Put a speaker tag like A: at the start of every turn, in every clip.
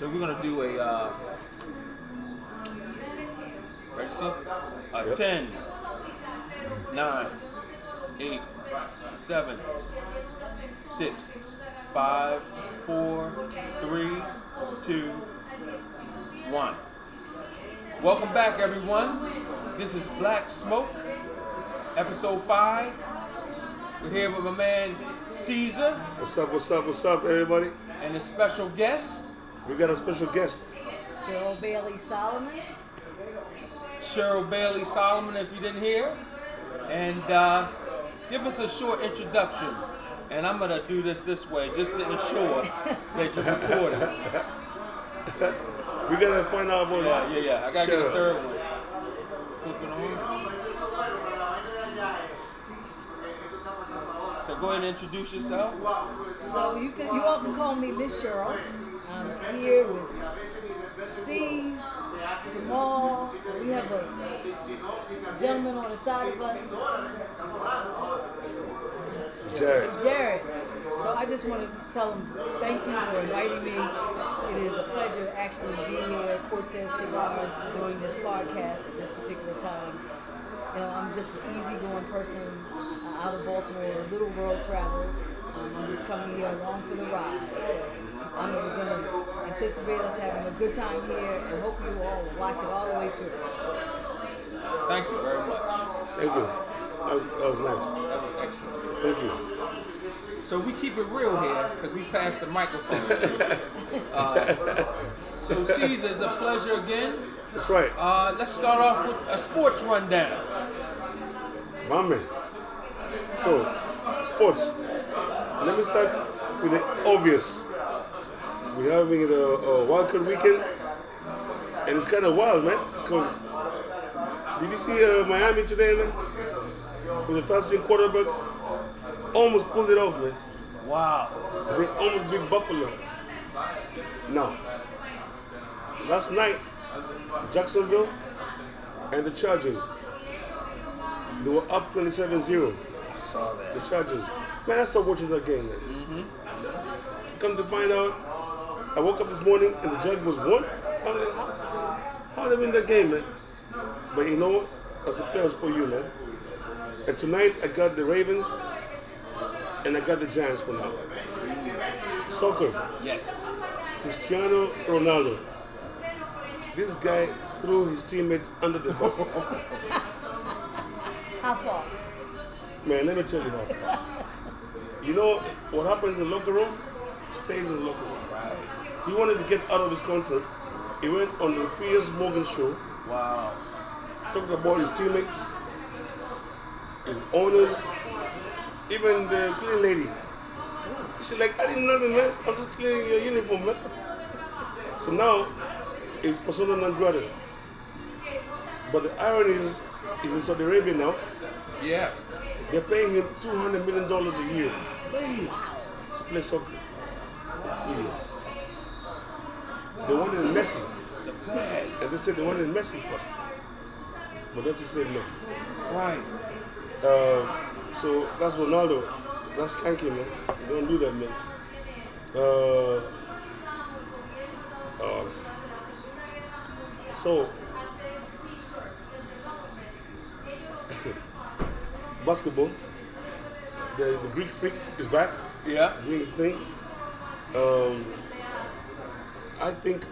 A: So we're gonna do a ready, see?
B: Yep.
A: 10, 9, 8, 7, 6, 5, 4, 3, 2, 1. Welcome back, everyone. This is Black Smoke, episode 5. We're here with my man Caesar
B: What's up, everybody?
A: and a special guest,
B: We got a special guest.
C: Cheryl Bailey Solomon.
A: Cheryl Bailey Solomon, if you didn't hear. And give us a short introduction. And I'm going to do this way just to ensure that you're recording.
B: We gotta find out about
A: Yeah. I got to get a
B: Cheryl.
A: third one. Flip it on. So go ahead and introduce yourself.
C: So you all can call me Miss Cheryl. I'm here with C's, Jamal. We have a gentleman on the side of us, Jared. So I just want to tell him thank you for inviting me. It is a pleasure to actually be here at Cortez Cigars doing this podcast at this particular time. You know, I'm just an easygoing person out of Baltimore, a little world traveled. I'm just coming here along for the ride. So I'm going to anticipate us having a good time here and hope you all will watch it all the way through.
A: Thank you very much.
B: Thank you. That was nice.
A: That was excellent.
B: Thank you.
A: So we keep it real here because we passed the microphone. So Caesar, it's a pleasure again.
B: That's right.
A: Let's start off with a sports rundown.
B: My man. So, sports. Let me start with the obvious. We're having a Wild Card weekend, and it's kind of wild, man. Because did you see Miami today, man? With the touchdown quarterback, almost pulled it off, man.
A: Wow.
B: They almost beat Buffalo. Now, last night, Jacksonville and the Chargers, they were up 27-0.
A: I saw that.
B: The Chargers. Man, I stopped watching that game, man. Come to find out, I woke up this morning and the Jaguars won. I'm like, how they win that game, man? But you know what? That's a players for you, man. And tonight, I got the Ravens and I got the Giants for now. Soccer.
A: Yes.
B: Cristiano Ronaldo. This guy threw his teammates under the bus.
C: How far?
B: Man, let me tell you how far. You know what happens in the locker room? Stays in the locker room.
A: Right.
B: He wanted to get out of his contract. He went on the Piers Morgan show,
A: Wow.
B: talked about his teammates, his owners, even the cleaning lady. She's like, I didn't know nothing, man. I'm just cleaning your uniform, man. So now, it's persona non grata. But the irony is, he's in Saudi Arabia now.
A: Yeah.
B: They're paying him $200 million a year to play soccer. 2 years. They wanted Messi,
A: The bag.
B: and they said they wanted Messi first. But Messi said no.
A: Right.
B: So that's Ronaldo. That's skanky, man. You don't do that, man. So, basketball. The Greek freak is back,
A: Yeah.
B: doing his thing. I think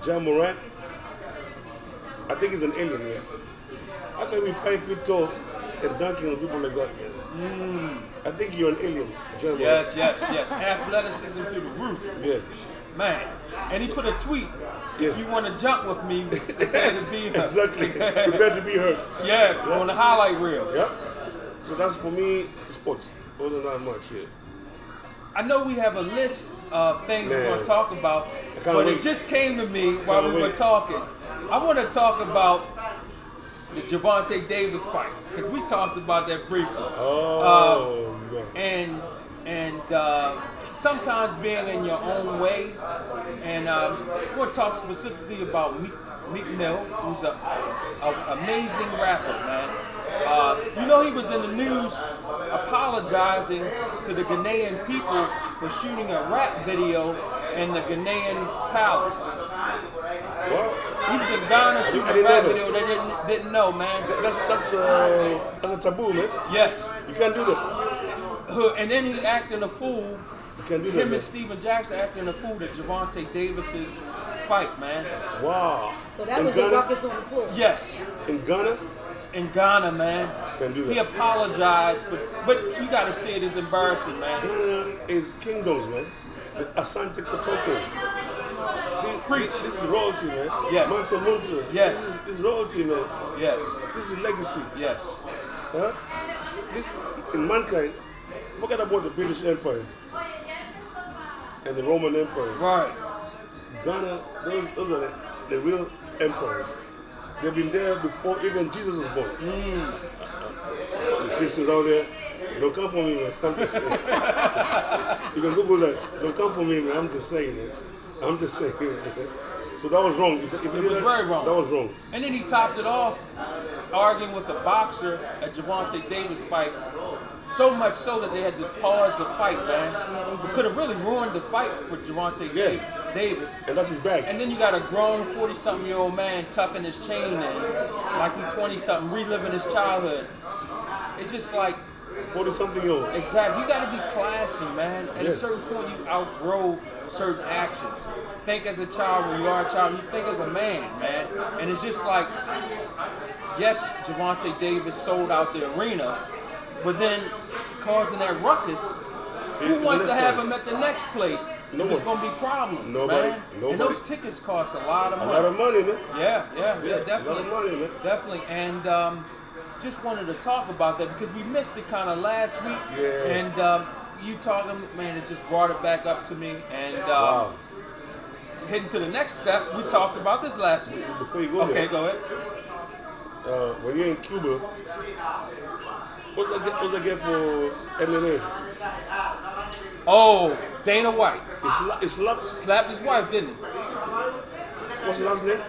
B: Ja Morant, I think he's an alien, man. How can you be 5 feet tall and dunking on people like that? I think you're an alien, Ja Morant.
A: Yes. Athleticism through the roof.
B: Yeah.
A: Man. And he put a tweet.
B: Yeah.
A: If you want to jump with me, prepare to be
B: Exactly. Prepared to be hurt.
A: Yeah, on the highlight reel.
B: Yep. So that's for me, sports. Other than that much, yeah.
A: I know we have a list of things we're
B: Man.
A: going to talk about,
B: can't
A: but
B: wait.
A: it just came to me while
B: Can't
A: we were
B: wait.
A: talking. I want to talk about the Javonte Davis fight, because we talked about that briefly.
B: Oh, man.
A: And sometimes being in your own way, and we're going to talk specifically about Meek Mill, who's an amazing rapper, man. You know he was in the news apologizing to the Ghanaian people for shooting a rap video in the Ghanaian palace.
B: Well,
A: He was in Ghana shooting
B: I
A: a
B: didn't
A: rap
B: know that.
A: video. They didn't know, man.
B: that's a taboo, man.
A: Yes.
B: You can't do that.
A: And then he acting a fool.
B: You can't do that,
A: Him
B: man.
A: and Steven Jackson acting a fool at Gervonta Davis's fight, man.
B: Wow.
C: So that
B: in
C: was
B: Ghana,
C: a ruckus on the floor.
A: Yes.
B: In Ghana,
A: In Ghana, man.
B: Can't do that.
A: He apologized for, but you gotta see it as embarrassing, man.
B: Ghana is kingdoms, man. The Asante Kotoko.
A: Preach.
B: This is royalty, man.
A: Yes.
B: Mansa Musa.
A: Yes.
B: This is royalty, man.
A: Yes.
B: This is legacy.
A: Yes.
B: Huh? This, in mankind, forget about the British Empire and the Roman Empire.
A: Right.
B: Ghana, those are the real empires. They've been there before even Jesus was born. The Christians out there, don't come for me, man. I'm just saying. You can Google that. Don't come for me, man. I'm just saying, man. I'm just saying. So that was wrong. If you
A: It
B: did
A: was
B: that,
A: very wrong.
B: That was wrong.
A: And then he topped it off, arguing with a boxer at Gervonta Davis fight. So much so that they had to pause the fight, man. It could have really ruined the fight for Gervonta
B: Yeah.
A: Davis.
B: And that's his bag.
A: And then you got a grown 40-something-year-old man tucking his chain in, like he's 20-something, reliving his childhood. It's just like,
B: 40-something-year-old.
A: exactly, you got to be classy, man. At
B: Yeah.
A: a certain point, you outgrow certain actions. Think as a child when you are a child, you think as a man, man. And it's just like, yes, Gervonta Davis sold out the arena, but then causing that ruckus, who
B: It's
A: wants to have
B: necessary.
A: him at the next place?
B: No
A: If it's
B: one.
A: going to be problems,
B: Nobody.
A: man.
B: Nobody.
A: And those tickets cost a lot of
B: A
A: money.
B: lot of money, man.
A: Yeah,
B: Yeah,
A: definitely.
B: a lot of money, man.
A: Definitely. And just wanted to talk about that because we missed it kind of last week.
B: Yeah.
A: And you talking, man, it just brought it back up to me. And
B: Wow.
A: heading to the next step, we talked about this last week.
B: Before you go
A: Okay,
B: there,
A: go ahead.
B: when you're in Cuba, what's that get for MMA?
A: Oh, Dana White
B: It's love.
A: slapped his wife, didn't he?
B: What's the last name?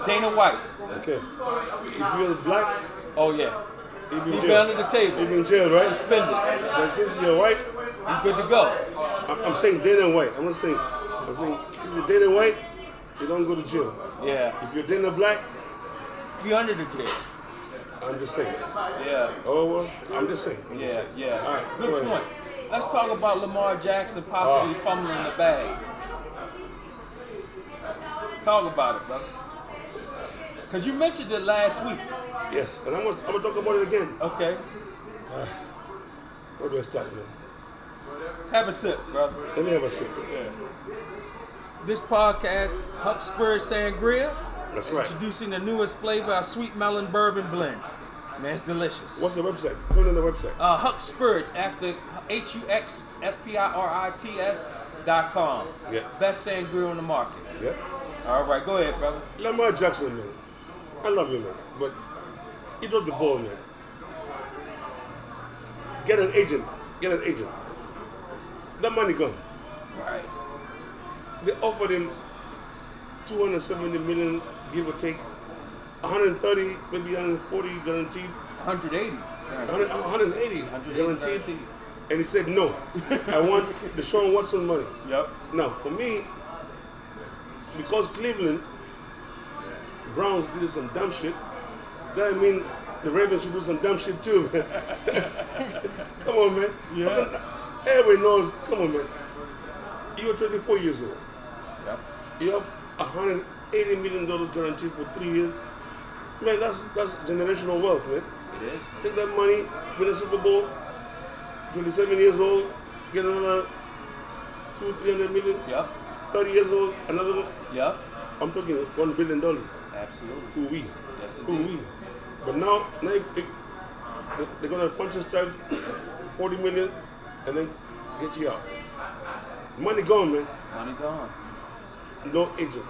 A: Dana White.
B: Okay. If you're black,
A: Oh yeah,
B: you've been
A: he's
B: in
A: been under
B: jail.
A: the table,
B: You've been in jail, right?
A: suspended.
B: But since you're white,
A: He's good to go.
B: I'm saying Dana White. I'm saying if you're Dana White, you don't go to jail.
A: Yeah,
B: If you're Dana Black,
A: he under the jail.
B: I'm just saying.
A: Yeah.
B: Oh well, I'm just saying. I'm just
A: Yeah,
B: saying.
A: yeah.
B: All right,
A: Good
B: go ahead.
A: point. Let's talk about Lamar Jackson possibly fumbling the bag. Talk about it, brother. Because you mentioned it last week.
B: Yes, and I'm gonna talk about it again.
A: Okay.
B: Where do I start, man?
A: Have a sip, brother.
B: Let me have a sip.
A: This podcast, Huck Spurs Sangria,
B: That's right.
A: introducing the newest flavor, our sweet melon bourbon blend. Man, it's delicious.
B: What's the website? Tell them the website.
A: Huck Spirits after HUXSPIRITS.com.
B: Yeah.
A: Best sangria on the market.
B: Yeah.
A: All right, go ahead, brother.
B: Lamar Jackson, man. I love you, man. But he dropped the ball, man. Get an agent. Get an agent. That money gone.
A: Right.
B: They offered him 270 million, give or take. 130, maybe 140 guaranteed.
A: 180.
B: 180
A: 180
B: guaranteed. And he said, no. I want Deshaun Watson money.
A: Yep.
B: Now, for me, because Cleveland Browns did some dumb shit, that mean the Ravens should do some dumb shit too, man. Come on, man.
A: Yeah.
B: Everybody knows. Come on, man. You're 24 years old.
A: Yep.
B: You have $180 million guaranteed for 3 years. Man, that's generational wealth, man.
A: It is.
B: Take that money, win a Super Bowl, 27 years old, get another 200-300 million.
A: Yep.
B: 30 years old, another one.
A: Yep.
B: I'm talking $1 billion.
A: Absolutely.
B: Ooh-wee.
A: Yes,
B: Ooh-wee.
A: indeed.
B: But now they're going to franchise tag 40 million and then get you out. Money gone, man.
A: Money gone.
B: No agent.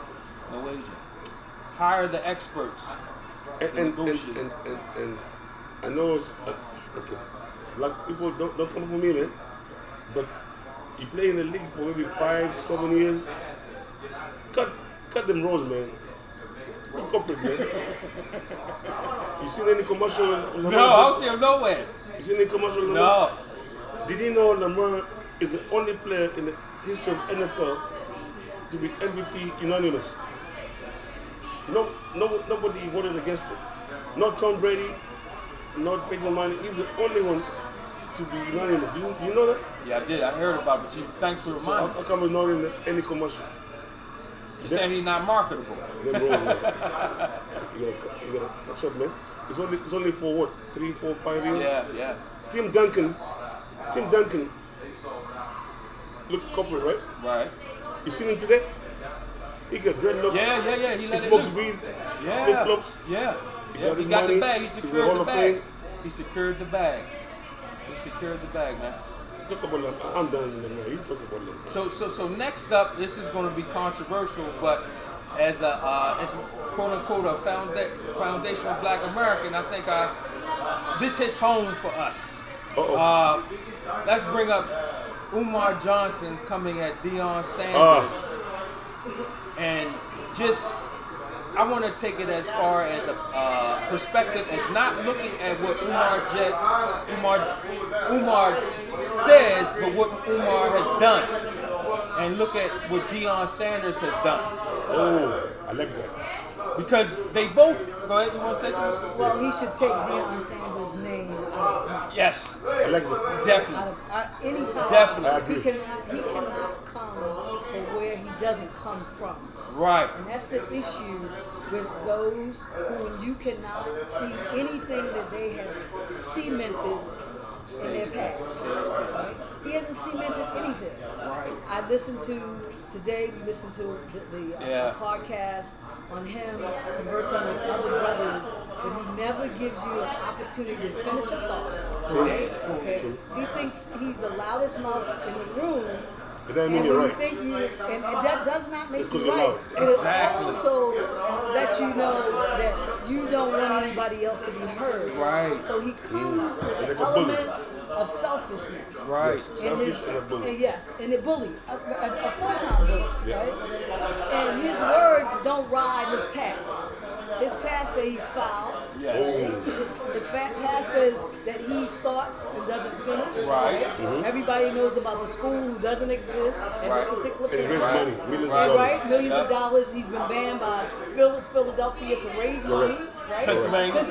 A: No agent. Hire the experts.
B: And
A: Negotiate.
B: and I know it's, okay. Black people don't come for me, man. But you play in the league for maybe 5-7 years. Cut them roles, man. Look corporate, man. You seen any commercial with Lamar
A: No, I don't
B: Jackson?
A: see him nowhere.
B: You seen any commercial with Lamar?
A: No.
B: Did you know Lamar is the only player in the history of NFL to be MVP unanimous? Nobody voted against him. Not Tom Brady, not Peyton Manning. He's the only one to be unanimous. Do you know that?
A: Yeah, I did. I heard about it, but thanks for
B: So
A: reminding
B: how
A: me.
B: come it's not in any commercial?
A: You saying he's not marketable?
B: Them rules, man. You gotta catch up, man. It's only for what? 3, 4, 5 years?
A: Yeah.
B: Tim Duncan, look corporate, right?
A: Right.
B: You seen him today? He got dreadlocks.
A: Yeah. He
B: He
A: let it
B: smokes
A: loose.
B: weed,
A: Yeah.
B: flip-flops.
A: Yeah.
B: He
A: Yeah.
B: got
A: He
B: his
A: got the
B: money.
A: bag. He
B: He's in the
A: secured
B: Hall
A: the
B: of
A: bag.
B: Fame.
A: He secured the bag. Man.
B: Talk about them. I'm done with them, man. You talk about them.
A: So next up, this is going to be controversial, but as quote unquote a foundational Black American, I think this hits home for us.
B: Uh-oh.
A: Let's bring up Umar Johnson coming at Deion Sanders, and just I want to take it as far as a perspective as not looking at what Umar says, but what Umar has done, and look at what Deion Sanders has done.
B: Oh, I like that.
A: Because they both. Go ahead. You want to say something?
C: Well, he should take Deion Sanders' name out of his mouth.
A: Yes,
B: I like that.
C: Out
A: definitely.
C: of any time.
A: Definitely.
B: I agree.
C: He cannot come from where he doesn't come from.
A: Right.
C: And that's the issue with those whom you cannot see anything that they have cemented in their past. Right? He hasn't cemented anything.
A: Right.
C: I listened to today. We listened to the podcast on him conversing with other brothers, but he never gives you an opportunity to finish a thought.
A: Correct.
C: Okay.
B: True.
C: He thinks he's the loudest mouth in the room.
B: It doesn't mean
C: And
B: you're
C: when
B: right.
C: you think and that does not make
B: It's
C: you
B: 'cause you're
C: right.
B: loud.
C: It
A: Exactly.
C: also lets you know that you don't want anybody else to be heard.
A: Right.
C: So he comes with
B: Like
C: an
B: a bully.
C: element of selfishness.
A: Right.
B: Yes, selfish and a bully.
C: And yes, and a bully, a full-time bully,
B: Yeah.
C: right? And his words don't ride his past. His past says he's foul.
A: Yes.
C: His past says that he starts and doesn't finish.
A: Right.
C: Everybody knows about the school who doesn't exist at
A: Right.
C: this particular
B: And he
C: period.
B: raised
A: Right.
B: money, millions
A: Right.
B: of dollars.
C: Right, millions of
A: Yep.
C: dollars. He's been banned by Philadelphia to raise money. Right?
A: Pennsylvania,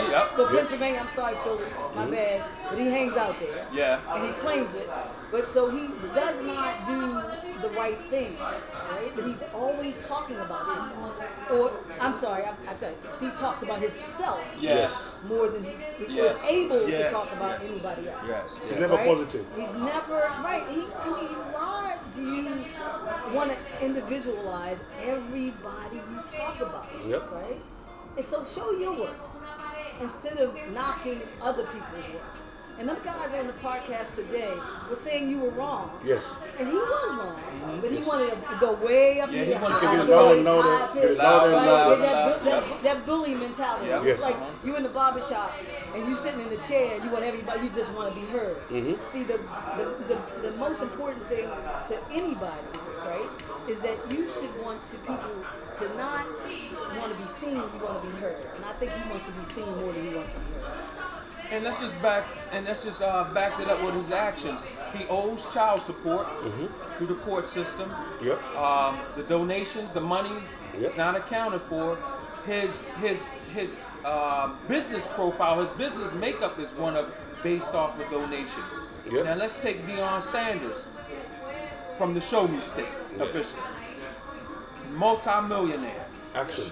A: yep.
C: But Pennsylvania, I'm sorry, Phil, my bad. But he hangs out there.
A: Yeah.
C: And he claims it. But so he does not do the right things, right? But he's always talking about something. Or, I'm sorry, I tell you, he talks about himself
A: Yes.
C: more than he
A: Yes.
C: is able
A: Yes.
C: to talk about anybody else.
A: Yes.
B: He's never
C: Right?
B: positive.
C: He's never right. Why do you want to individualize everybody you talk about?
B: Yep.
C: Right. And so show your work instead of knocking other people's work. And them guys on the podcast today were saying you were wrong.
B: Yes.
C: And he was wrong. But he wanted to go way up
A: Yeah,
C: here,
A: he wanted to
C: high
A: get it
C: voice,
B: louder,
C: high pitch,
B: get it louder and
C: right?
B: louder.
C: With that bully mentality.
A: Yeah.
C: It's
B: Yes.
C: like you in the barbershop and you sitting in the chair and you want everybody, you just want to be heard. See, the most important thing to anybody, right, is that you should want people to not want to be seen, you want to be heard. And I think he wants to be seen more than he wants to be heard.
A: And let's just back it up with his actions. He owes child support through the court system.
B: Yep.
A: The donations, the money,
B: Yep.
A: is not accounted for. His business profile, his business makeup is based off of donations.
B: Yep.
A: Now let's take Deion Sanders from the Show Me State
B: Yeah.
A: officially. Multi-millionaire.
B: Action.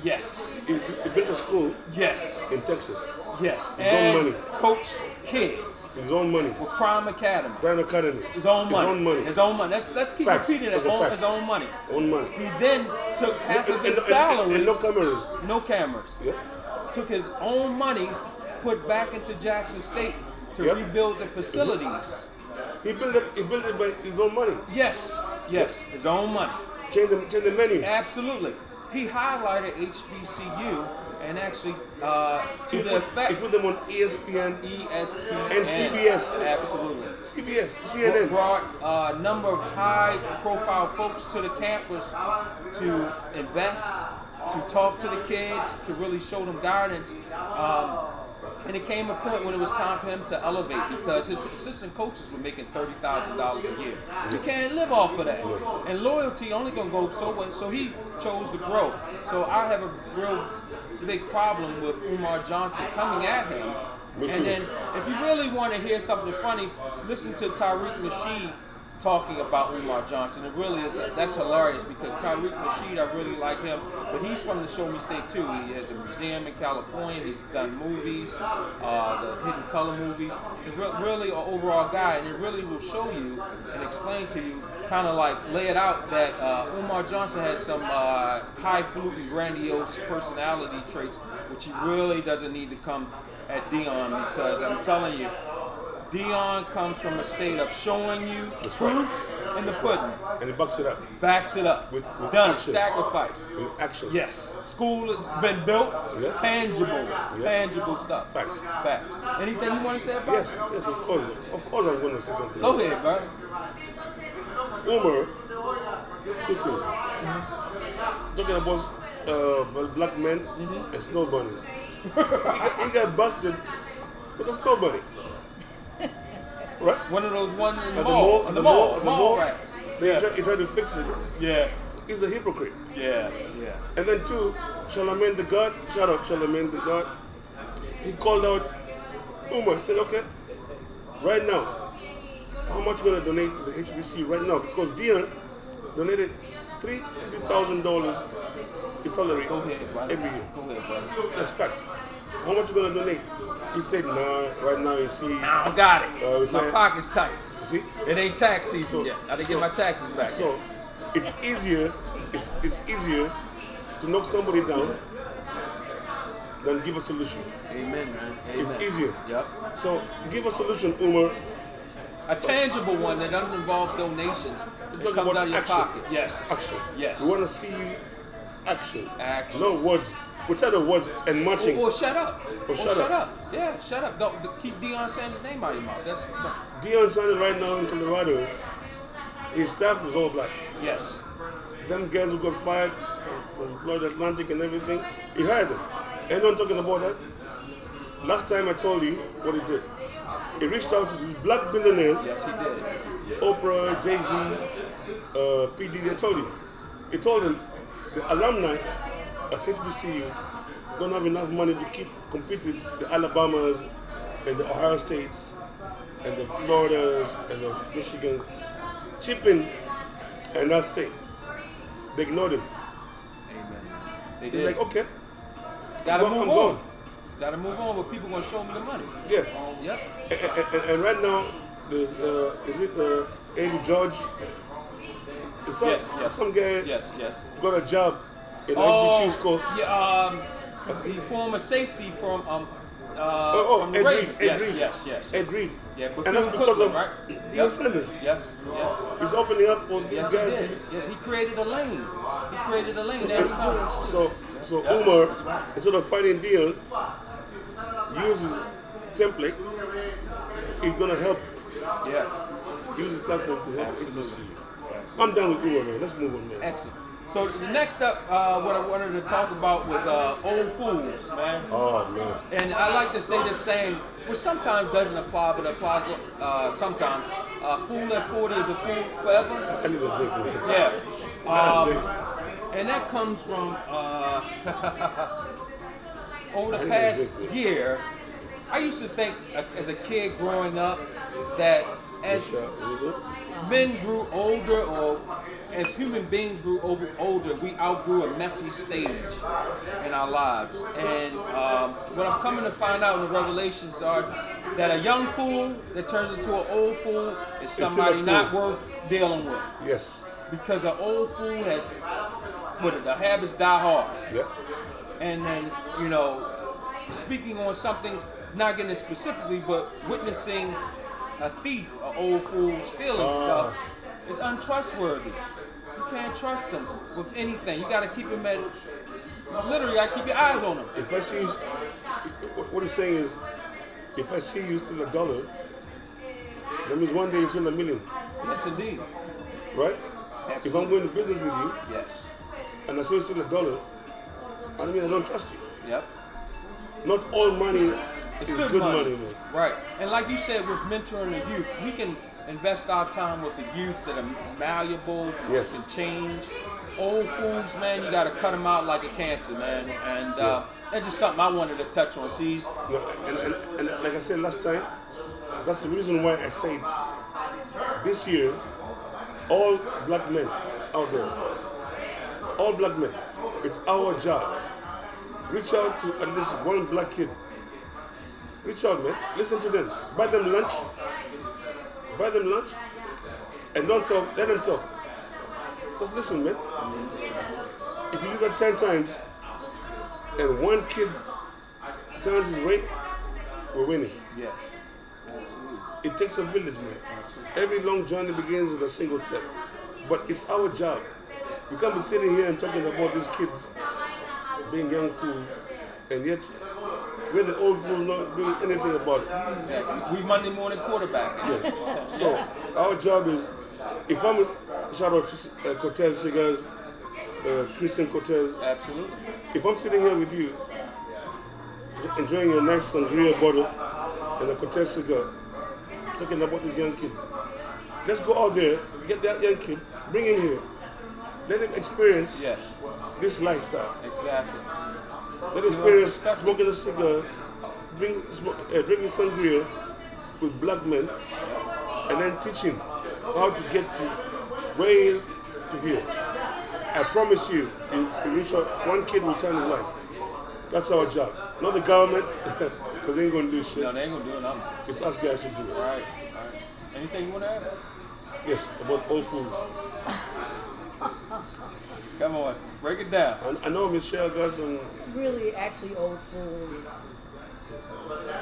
A: Yes.
B: He built a school
A: Yes.
B: in Texas.
A: Yes.
B: His own
A: And
B: money.
A: coached kids
B: His own money.
A: with Prime Academy.
B: Grand Academy.
A: His own money.
B: His own money.
A: His own money. Let's keep
B: Facts.
A: repeating it.
B: Those are facts.
A: His own money.
B: Own money.
A: He then took half of his
B: And
A: salary.
B: no cameras.
A: No cameras.
B: Yep.
A: Took his own money, put back into Jackson State to
B: Yep.
A: rebuild the facilities.
B: He built it by his own money.
A: Yes. His own money.
B: Change the menu.
A: Absolutely. He highlighted HBCU and actually to the
B: He
A: effect
B: put them on ESPN,
A: ESPN
B: and CBS.
A: Absolutely.
B: CBS, CNN.
A: Brought a number of high-profile folks to the campus to invest. to talk to the kids, to really show them guidance. And it came a point when it was time for him to elevate because his assistant coaches were making $30,000 a year. He can't live off of that. And loyalty only gonna go so he chose to grow. So I have a real big problem with Umar Johnson coming at him.
B: Me too.
A: And then if you really want to hear something funny, listen to Tariq Nasheed talking about Umar Johnson. It really is, that's hilarious because Tariq Nasheed, I really like him, but he's from the Show Me State too. He has a museum in California. He's done movies, the Hidden Color movies. He's really an overall guy, and it really will show you and explain to you, kind of like lay it out that Umar Johnson has some highfalutin, grandiose personality traits, which he really doesn't need to come at Dion because I'm telling you, Dion comes from a state of showing you
B: That's
A: proof
B: right.
A: in the pudding.
B: And he backs it up
A: Backs it up.
B: with
A: Done.
B: action.
A: Sacrifice.
B: With action.
A: Yes. School has been built.
B: Yeah.
A: Tangible.
B: Yeah.
A: Tangible stuff.
B: Facts.
A: Facts. Anything you want to say about
B: Yes, yes, of course. Of course I'm going to say something.
A: it? Go ahead, bro.
B: Umar took this. Talking about black men and snow bunnies. he got busted with a snow bunny. Right?
A: One of those one in the
B: At
A: mall. In the mall
B: They
A: rats. Yeah.
B: he tried to fix it.
A: Yeah.
B: He's a hypocrite.
A: Yeah. Yeah.
B: And then two, Charlemagne the God, shout out Charlemagne the God. He called out Umar, said, okay, right now, how much you gonna donate to the HBC right now? Because Dion donated $3,000 in salary
A: Go ahead, brother.
B: every year.
A: Go ahead, brother.
B: That's facts. How much you gonna donate? He said, nah, right now you see,
A: I don't got it.
B: we
A: My
B: said-
A: pocket's tight.
B: you see?
A: It ain't tax season yet. I didn't get my taxes back.
B: So it's easier to knock somebody down than give a solution.
A: Amen, man. Amen.
B: It's easier.
A: Yep.
B: So give a solution, Umar.
A: A tangible one that doesn't involve donations. It
B: Talk
A: comes
B: about
A: out of your
B: action.
A: pocket. Yes.
B: Action.
A: Yes.
B: We want to see you action.
A: Action.
B: No words. We're tired of words and marching.
A: Or shut up. Or
B: shut
A: shut
B: up.
A: up. Yeah, shut up. Don't keep Deion Sanders' name out of your mouth. That's no.
B: Deion Sanders right now in Colorado, his staff was all black.
A: Yes.
B: Them guys who got fired from Florida Atlantic and everything, he hired them. Anyone talking about that? Last time I told you what he did. He reached out to these black billionaires,
A: Yes, he did.
B: Oprah, Jay-Z, P. Diddy, I told you. He told them the alumni at HBCU don't have enough money to compete with the Alabamas and the Ohio States and the Floridas and the Michigans. Chip in and that state. They ignored him.
A: Amen. They
B: He's
A: did.
B: like, okay,
A: Gotta
B: I'm
A: move
B: going.
A: on. Gotta move on, but people gonna show me the money.
B: yeah.
A: Yep.
B: And right now, is it Andy George? It's some,
A: Yes.
B: some guy
A: Yes. Yes.
B: got a job in
A: Oh,
B: HBCU school.
A: yeah. He former safety from from the
B: Ed
A: Ravens.
B: Reed. Ed
A: Yes.
B: Reed.
A: Yes.
B: Ed Reed.
A: Yeah, but
B: And that's
A: Phil
B: because
A: Cookman,
B: of
A: right?
B: Deion Sanders.
A: Yes. Yes.
B: He's opening up for these
A: Yes, he
B: guys.
A: did. Yeah, he created a lane. He created a lane. Every time.
B: So
A: Yeah,
B: Umar,
A: that's right.
B: instead of fighting Dion, uses template. He's gonna help
A: Yeah.
B: use his platform to help
A: Absolutely.
B: HBCU. I'm down with Umar, man. Let's move on, man.
A: Excellent. So the next up, what I wanted to talk about was old fools, man.
B: Oh man.
A: And I like to say the same, which sometimes doesn't apply, but applies sometimes. Fool at 40 is a fool forever.
B: I need a drink, man.
A: Yeah.
B: God damn.
A: And that comes from over the
B: I need
A: past
B: a drink, man.
A: year. I used to think as a kid growing up that as
B: What is it?
A: men grew older, or as human beings grew older, we outgrew a messy stage in our lives. And what I'm coming to find out in the revelations are that a young fool that turns into an old fool is
B: still a
A: somebody
B: fool.
A: not worth dealing with.
B: Yes.
A: Because an old fool has, the habits die hard.
B: Yep.
A: And then, speaking on something, not getting it specifically, but witnessing a thief, an old fool stealing stuff, is untrustworthy. You can't trust them with anything. You got to keep them at, literally, I keep your eyes on them.
B: If I see you, what he's saying is, if I see you steal $1, that means one day you steal $1 million,
A: Yes, indeed.
B: right? If I'm going to business with you
A: Yes.
B: and I see you steal $1, I mean, I don't trust you.
A: Yep.
B: Not all money
A: It's
B: is
A: good,
B: good
A: money.
B: money, man.
A: Right. And like you said, with mentoring the youth, we can invest our time with the youth that are malleable,
B: Yes.
A: can change. Old fools, man, you got to cut them out like a cancer, man. And that's just something I wanted to touch on. See,
B: No, and like I said last time, that's the reason why I said this year, all black men out there, all black men, it's our job. Reach out to at least one black kid. Reach out, man. Listen to them. Buy them lunch. Buy them lunch. And don't talk. Let them talk. Just listen, man. If you do that 10 times and one kid turns his way, we're winning.
A: yes, absolutely.
B: It takes a village, man. Every long journey begins with a single step. But it's our job. We can't be sitting here and talking about these kids being young fools, and yet we're the old fools not doing anything about it.
A: Exactly. We Monday morning quarterback. That's what you're saying.
B: So our job is, if I'm shout out to Cortez Cigars, Christian Cortez,
A: Absolutely.
B: if I'm sitting here with you, enjoying a nice sangria bottle and a Cortez cigar, talking about these young kids, let's go out there, get that young kid, bring him here, let him experience
A: Yes,
B: this lifestyle.
A: exactly.
B: Let him experience smoking a cigar, drinking sangria with black men, and then teach him how to get to where he is to here. I promise you, you reach out, one kid will turn his life. That's our job. Not the government, because they ain't going to do shit.
A: No, they ain't gonna do nothing.
B: It's us guys who do it.
A: All right. Anything you want to add?
B: Yes, about old fools.
A: Come on, break it down.
B: I know Michelle got some.
C: Really, actually, old fools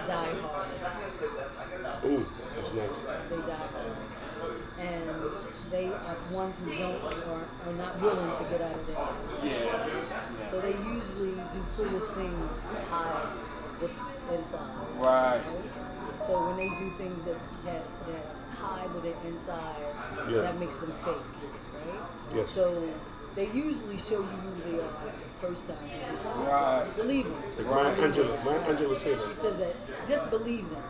C: die hard.
B: Ooh, that's nice.
C: They die hard. And they are ones who are not willing to get out of there.
A: Yeah.
C: So they usually do foolish things to hide what's inside.
A: Right.
C: So when they do things that hide what they're inside,
B: Yeah.
C: that makes them fake, right?
B: Yes.
C: So they usually show you who they are the first time.
A: Right.
C: Believe them.
B: Like Maya Angelou said
C: She
B: that.
C: says that just believe them.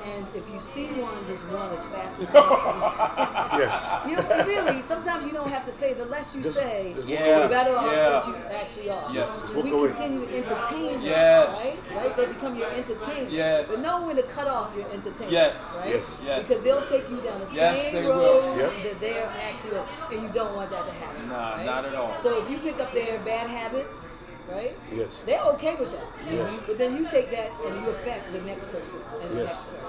C: And if you see one, just run as fast as you can.
B: Yes.
C: You know, really, sometimes you don't have to say. The less you say,
B: just walk
A: Yeah.
B: away.
C: the better off
A: Yeah.
C: what you actually are.
A: Yes.
B: Just
C: We
B: walk away.
C: continue to entertain them,
A: Yes.
C: right? They become your entertainment.
A: Yes.
C: But know when to cut off your entertainment.
A: Yes.
C: Right?
B: Yes.
A: Yes.
C: Because they'll take you down the
A: Yes,
C: same
A: they
C: road
A: will.
B: Yep.
C: that they're actually on, and you don't want that to happen.
A: Nah,
C: right?
A: not at all.
C: So if you pick up their bad habits, right?
B: Yes.
C: They're okay with that.
B: Yes.
C: But then you take that and you affect the next person and the
B: Yes.
C: next person.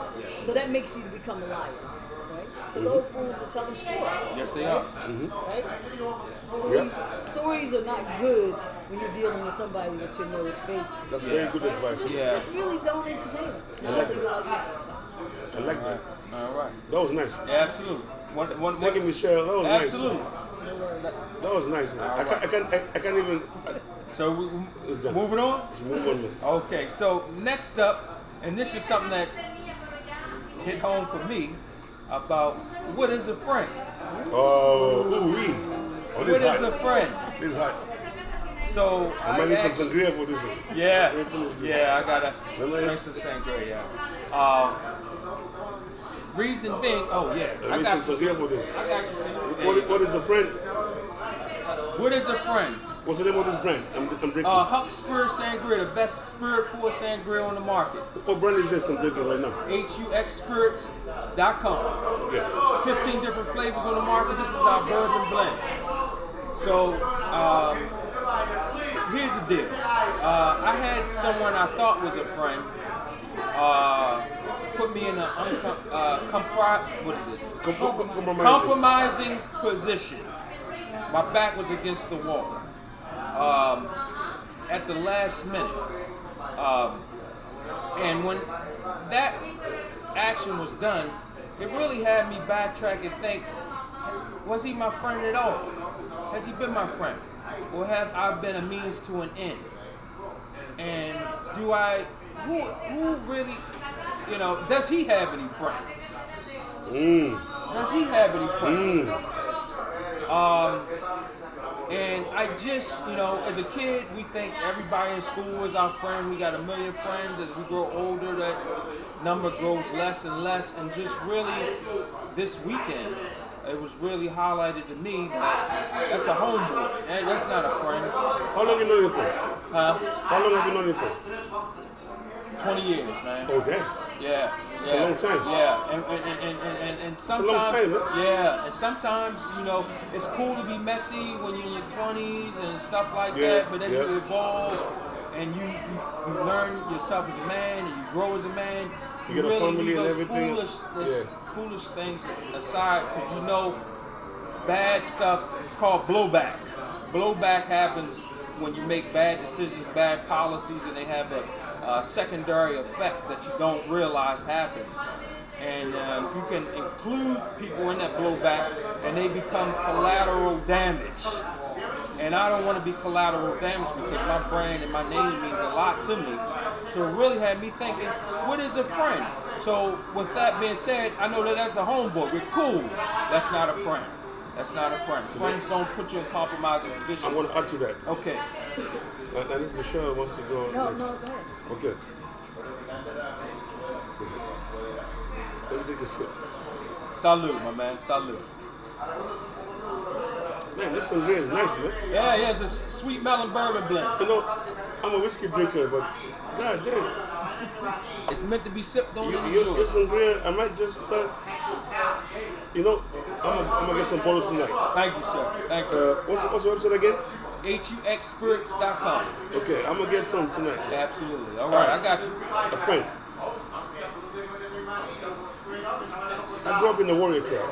C: So that makes you become a liar, right? Because old fools are telling stories.
A: Yes, they are.
C: Right? Stories are not good when you're dealing with somebody that you know is fake.
B: That's very good advice.
A: Yeah.
C: Just really don't entertain them.
B: I like
C: Leave it
B: that.
C: like that.
B: I like that.
A: All right.
B: That was nice.
A: Yeah, absolutely. One,
B: Thank you, Michelle. That was nice.
A: absolutely.
C: No worries.
B: That was nice, man. I can't even.
A: So
B: It's done.
A: moving on.
B: Just move on, man.
A: Okay, so next up, and this is something that hit home for me about what is a friend.
B: Oh, ooh-wee. Oh, this
A: What is
B: hot.
A: a friend?
B: This hot.
A: So
B: I might need some
A: asked-
B: sangria for this one.
A: Yeah,
B: Let me finish this.
A: yeah, I gotta
B: Remember
A: drink some sangria. Reason being, oh yeah,
B: I need some sangria for this.
A: I got you. Sam.
B: What is a friend?
A: What is a friend?
B: What's the name of this brand? I'm drinking.
A: Huck Spirit Sangria, the best spirit for sangria on the market.
B: What brand is this I'm drinking right now?
A: HUXspirits.com.
B: Yes.
A: 15 different flavors on the market. This is our bourbon blend. So, here's the deal. I had someone I thought was a friend put me in a compromising position. My back was against the wall. At the last minute. And when that action was done, it really had me backtrack and think, was he my friend at all? Has he been my friend? Or have I been a means to an end? And who really, does he have any friends? Does he have any friends? And I just, as a kid, we think everybody in school is our friend. We got a million friends. As we grow older, that number grows less and less. And just really, this weekend, it was really highlighted to me that that's a homeboy. And that's not a friend.
B: How long you known him for?
A: Huh?
B: How long have you known him for?
A: 20 years, man.
B: Oh, damn.
A: Yeah.
B: It's a long time.
A: Yeah, and sometimes,
B: it's a long time, right?
A: yeah, and sometimes, it's cool to be messy when you're in your 20s and stuff like
B: Yeah,
A: that, but as
B: yeah.
A: you evolve and you learn yourself as a man and you grow as a man,
B: You get a
A: really
B: family
A: leave
B: and
A: those
B: everything.
A: foolish things aside, because bad stuff, it's called blowback. Blowback happens when you make bad decisions, bad policies, and they have a secondary effect that you don't realize happens. And you can include people in that blowback and they become collateral damage. And I don't want to be collateral damage because my brand and my name means a lot to me. So it really had me thinking, what is a friend? So with that being said, I know that that's a homeboy. We're cool. That's not a friend. That's not a friend. Friends don't put you in compromising positions.
B: I want to add to that.
A: Okay.
B: Now this Michelle wants to go.
C: No,
B: next.
C: go ahead.
B: Okay. Let me take a sip.
A: Salute, my man. Salute.
B: Man, this sangria is nice, man.
A: Yeah, it's a sweet melon bourbon blend.
B: I'm a whiskey drinker, but god damn.
A: It's meant to be sipped on and
B: This
A: enjoyed.
B: sangria, I might just start. I'm gonna get some bottles tonight.
A: Thank you, sir. Thank you.
B: What's the website again?
A: HUXspirits.com.
B: Okay, I'm gonna get some tonight.
A: Absolutely. All right, I got you.
B: A friend. I grew up in the warrior tribe.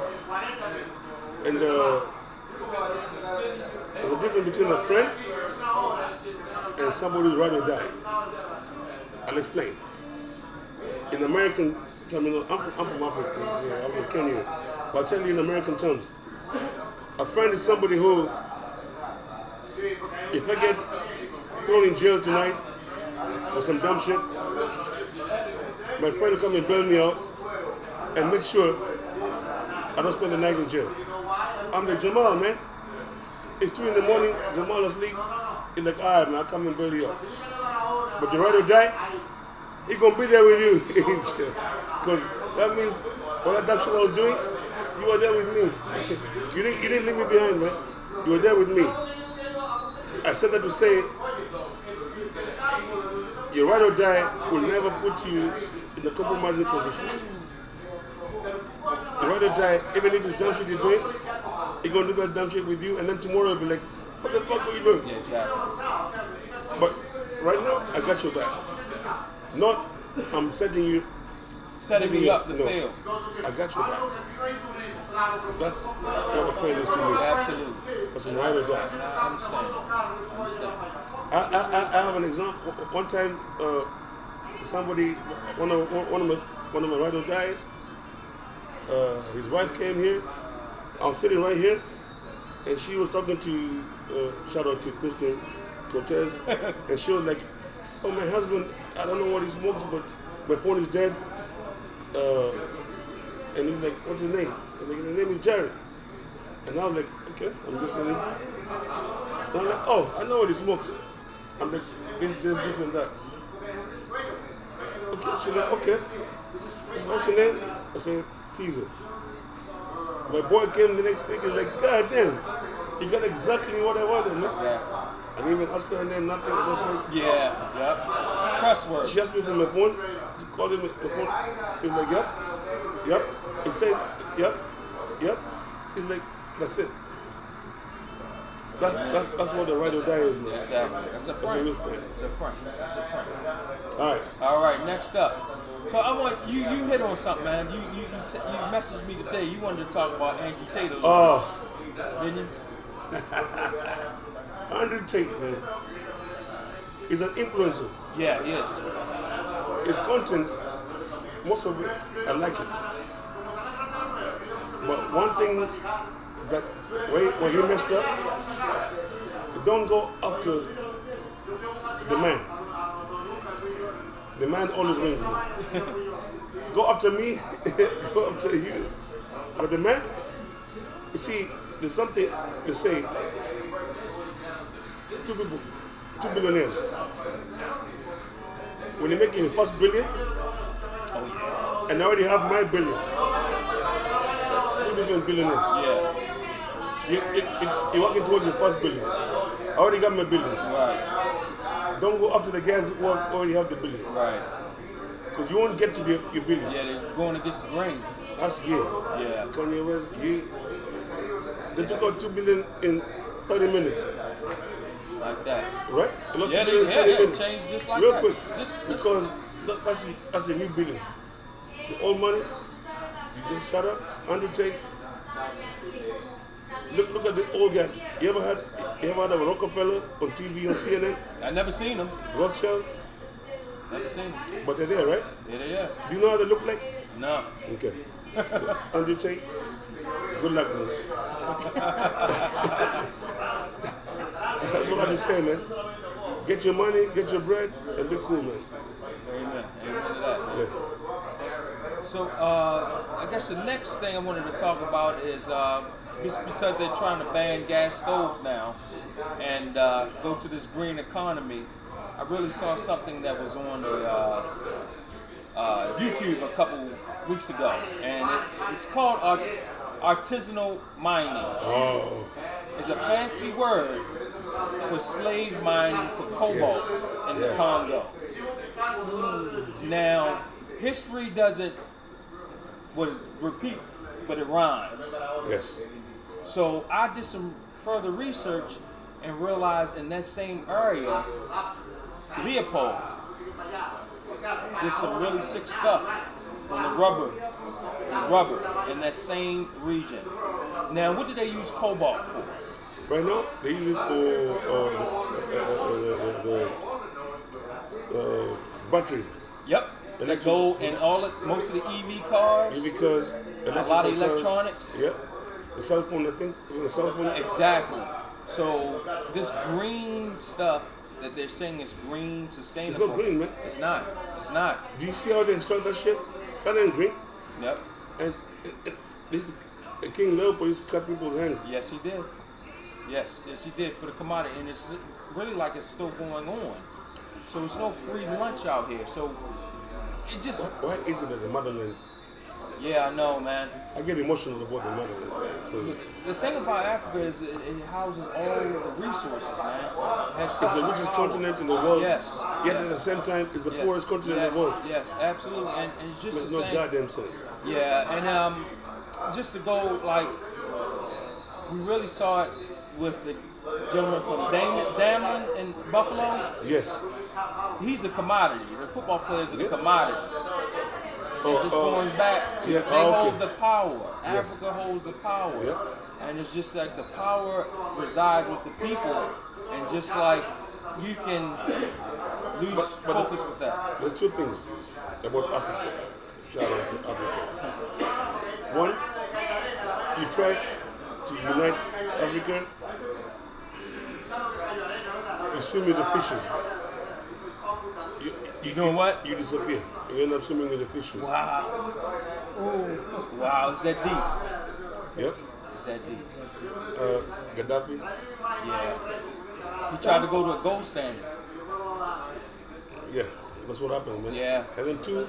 B: And there's a difference between a friend and somebody who's ride or die. I'll explain. In American terms, I'm from Africa, I'm from Kenya. But I'll tell you in American terms, a friend is somebody who, if I get thrown in jail tonight or some dumb shit, my friend will come and bail me out and make sure I don't spend the night in jail. I'm like, Jamal, man. It's 2 in the morning, Jamal asleep. He's like, all right, man, I'll come and bail you out. But you ride or die, he gonna be there with you in jail. Because that means all that dumb shit I was doing, you were there with me. You didn't leave me behind, man. You were there with me. I said that to say, your ride or die will never put you in a compromising position. Your ride or die, even if it's dumb shit you're doing, he's gonna do that dumb shit with you, and then tomorrow he'll be like, what the fuck are you doing?
A: Yeah, exactly.
B: But right now, I got your back. Not, I'm setting you
A: Up the
B: no.
A: field.
B: I got your back. That's what a friend is to me.
A: Absolutely.
B: That's a ride or die.
A: I understand.
B: I have an example. One time, somebody, one of my ride or dies, his wife came here. I was sitting right here, and she was talking to, shout out to Christian Cortez, and she was like, oh, my husband, I don't know what he smokes, but my phone is dead. And he's like, what's his name? I'm like, his name is Jared. And I was like, okay, I'm listening. And I'm like, oh, I know what he smokes. I'm like, this, and that. Okay, she's like, okay. What's your name? I said, Caesar. My boy came the next week, he's like, God damn, you got exactly what I wanted, man.
A: Exactly.
B: I didn't even ask her name, nothing.
A: Yeah, yep. Trustworthy.
B: She asked me for my phone, to call him my phone. He was like, yep. He said, yep. He's like, that's it. That's what the ride or die is, man.
A: Exactly. That's a
B: That's a
A: friend.
B: real friend.
A: That's a friend.
B: All right.
A: All right, next up. So I want you hit on something, man. You messaged me today. You wanted to talk about Andrew Tate a little
B: Oh,
A: bit, didn't you?
B: Andrew Tate, man. He's an influencer.
A: Yeah, he is.
B: His content, most of it, I like it. But one thing that when he messed up, don't go after the man. The man always wins me. Go after me, go after you. But the man, you see, there's something they say, two people, two billionaires. When they make the first billion,
A: Oh yeah.
B: and I already have my billion, two different billionaires.
A: Yeah.
B: You're working towards your first billion. I already got my billions.
A: Right.
B: Don't go after the guys who already have the billions.
A: Right.
B: Because you won't get to your billion.
A: Yeah, they're going against the grain.
B: That's yeah.
A: Yeah.
B: Kanye West, yeah. They took out 2 billion in 30 minutes.
A: Like that.
B: Right? You know,
A: Yeah,
B: 2 billion in 30 minutes.
A: changed just like
B: Real
A: that.
B: quick.
A: Just
B: Because that's a new billion. The old money, you just shut up, undertake. Look at the old guys. You ever had a Rockefeller on TV on CNN?
A: I never seen them.
B: Rothschild?
A: Never seen them.
B: But they're there, right?
A: Yeah, they are.
B: Do you know how they look like?
A: No.
B: Okay. So, undertake. Good luck, man. That's what I'm saying, man. Get your money, get your bread, and be cool, man.
A: Amen. Amen to that.
B: Yeah.
A: So, I guess the next thing I wanted to talk about is just because they're trying to ban gas stoves now and go to this green economy. I really saw something that was on YouTube a couple weeks ago, and it's called artisanal mining.
B: Oh,
A: It's a fancy word for slave mining for cobalt in the
B: Yes.
A: Congo. Now, history doesn't repeat, but it rhymes.
B: yes.
A: So I did some further research and realized in that same area, Leopold did some really sick stuff on the rubber in that same region. Now, what did they use cobalt for?
B: Right now, they use it for the batteries.
A: Yep. They go in most of the EV cars.
B: Because
A: A lot of
B: electrical cars-
A: electronics.
B: Yep. The cell phone, I think. The cell phone.
A: Exactly. So this green stuff that they're saying is green, sustainable.
B: It's not green, man.
A: It's not. It's not.
B: Do you see how they extract that shit? That ain't green.
A: Yep.
B: And this King Leopold used to cut people's hands.
A: Yes, he did. Yes, he did for the commodity, and it's really like it's still going on. So it's no free lunch out here. So it just,
B: Why is it that the motherland?
A: yeah, I know, man.
B: I get emotional about the motherland. 'Cause
A: The thing about Africa is it houses all the resources, man. It has
B: it's
A: such
B: the
A: a
B: richest
A: power.
B: continent in the world.
A: Yes.
B: Yet at the same time, it's the
A: Yes.
B: poorest continent in the world.
A: Yes, absolutely, and it's just
B: Makes
A: the
B: no
A: same.
B: goddamn sense.
A: Yeah, and just to go like, we really saw it with the gentleman from Damlin in Buffalo.
B: Yes.
A: He's a commodity. The football players are a commodity.
B: Oh,
A: Just going back to
B: yeah,
A: they
B: okay.
A: hold the power. Africa holds the power.
B: Yeah.
A: And it's just like the power resides with the people, and just like you can lose
B: But-
A: focus with that.
B: There's two things about Africa. Shout out to Africa. One, you try to unite Africa, you swim with the fishes.
A: You doing what?
B: You disappear. You end up swimming with the fishes.
A: Wow.
C: Oh,
A: Wow, is that deep?
B: Yep.
A: Is that deep?
B: Gaddafi.
A: Yeah. He tried to go to a gold standard.
B: Yeah, that's what happened, man.
A: Yeah.
B: And then two,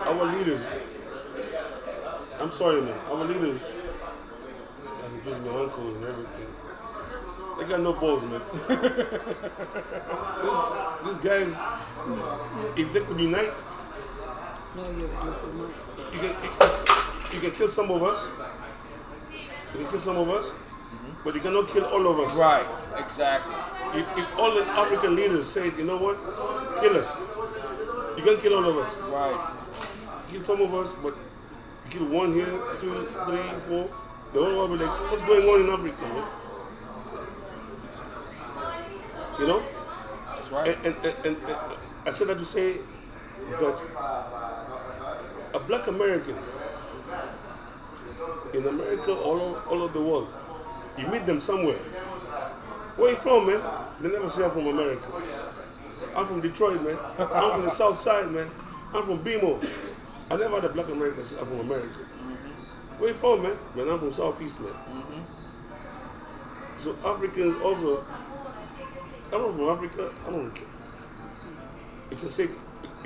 B: our leaders. I'm sorry, man. Our leaders, including my uncle and everything, they got no balls, man. These guys, if they could unite,
C: no, you're good.
B: you can kill some of us. You can kill some of us, but you cannot kill all of us.
A: Right. Exactly.
B: If all the African leaders said, you know what, kill us, you can kill all of us.
A: Right.
B: Kill some of us, but you kill one here, 2, 3, 4. The whole world will be like, what's going on in Africa, man? You know?
A: That's right.
B: And I said that to say that a black American in America, all over the world, you meet them somewhere. Where you from, man? They never say I'm from America. I'm from Detroit, man. I'm from the South Side, man. I'm from BMO. I never had a black American say I'm from America. Where you from, man? Man, I'm from Southeast, man. So Africans also, I'm not from Africa. I don't care. You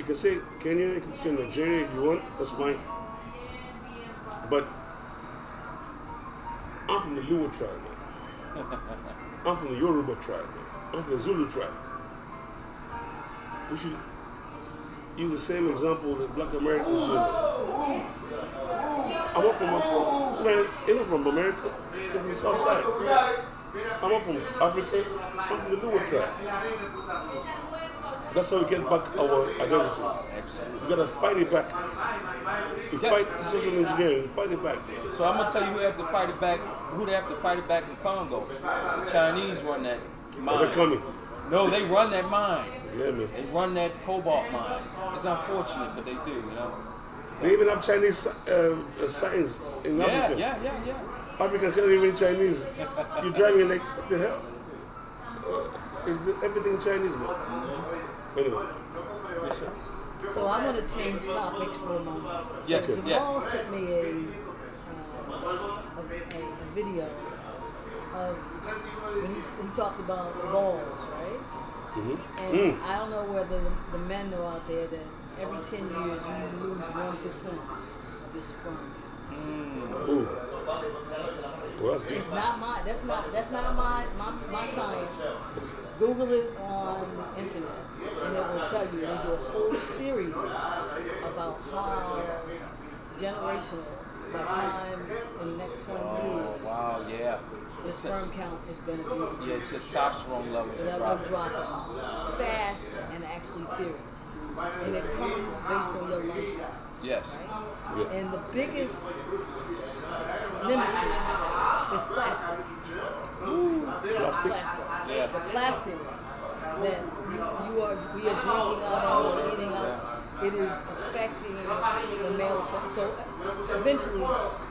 B: can say Kenya. You can say Nigeria if you want. That's fine. But I'm from the Luo tribe, man. I'm from the Yoruba tribe, man. I'm from the Zulu tribe. We should use the same example that Black Americans do. I'm not from man. You're not from America. You're from the South Side. I'm not from Africa. I'm from the Luo tribe. That's how we get back our identity. We gotta fight it back. You fight social engineering. You fight it back.
A: So I'm gonna tell you who have to fight it back. Who they have to fight it back in Congo? The Chinese run that mine.
B: They're coming.
A: No, they run that mine.
B: Yeah, man.
A: They run that cobalt mine. It's unfortunate, but they do. You know.
B: They even have Chinese signs in Africa.
A: Yeah.
B: Africans can't even Chinese. You're driving like, what the hell? Is everything Chinese, man? Anyway.
C: So I want to change topics for a moment. So
A: Yes,
C: Simone
A: yes.
C: sent me a video of when he talked about balls, right? And I don't know whether the men know out there that every 10 years you lose 1% of your sperm.
B: Ooh. Well, that's deep.
C: It's not my. That's not my science. Google it on the internet, and it will tell you. They do a whole series about how generational, by time in the next 20 years,
A: Wow, yeah.
C: the sperm count is going to be
A: Yeah, testosterone levels are
C: that will
A: dropping.
C: drop fast and actually furious, and it comes based on your lifestyle.
A: Yes.
C: Right? And the biggest nemesis is plastic.
B: Plastic?
A: Yeah.
C: The plastic that we are drinking out of or eating out, it is affecting the male. So eventually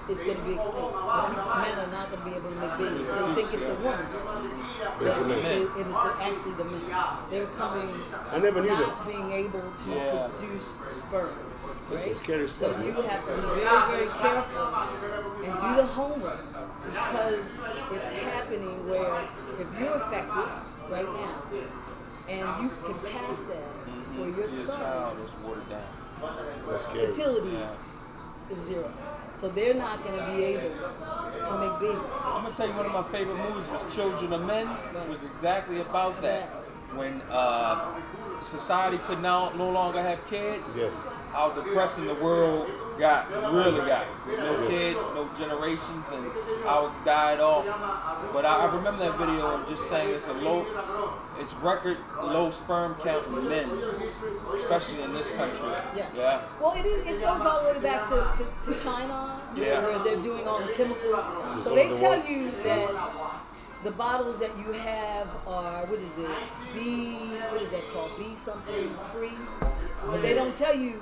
C: it's going to be extinct. Men are not going to be able to make babies. They think it's the woman.
B: It's the
C: But
B: men.
C: it is actually the men. They're coming
B: I never knew that.
C: not being able to
A: Yeah.
C: produce sperm.
B: That's
C: Right?
B: some scary
C: So
B: stuff,
C: you
B: man.
C: have to be very, very careful and do the homework because it's happening where if you're affected right now and you can pass that for your
A: Your
C: son,
A: child is watered down.
B: That's scary.
C: fertility
A: Yeah.
C: is zero. So they're not going to be able to make babies.
A: I'm gonna tell you one of my favorite movies was Children of Men. It was exactly about that. When society could no longer have kids,
B: Yeah.
A: how depressing the world really got. No kids, no generations, and how it died off. But I remember that video and just saying it's record low sperm count in men, especially in this country.
C: Yes.
A: Yeah.
C: Well, it goes all the way back to China,
A: Yeah.
C: where they're doing all the chemicals. So they tell you that the bottles that you have are, what is that called? B something free. But they don't tell you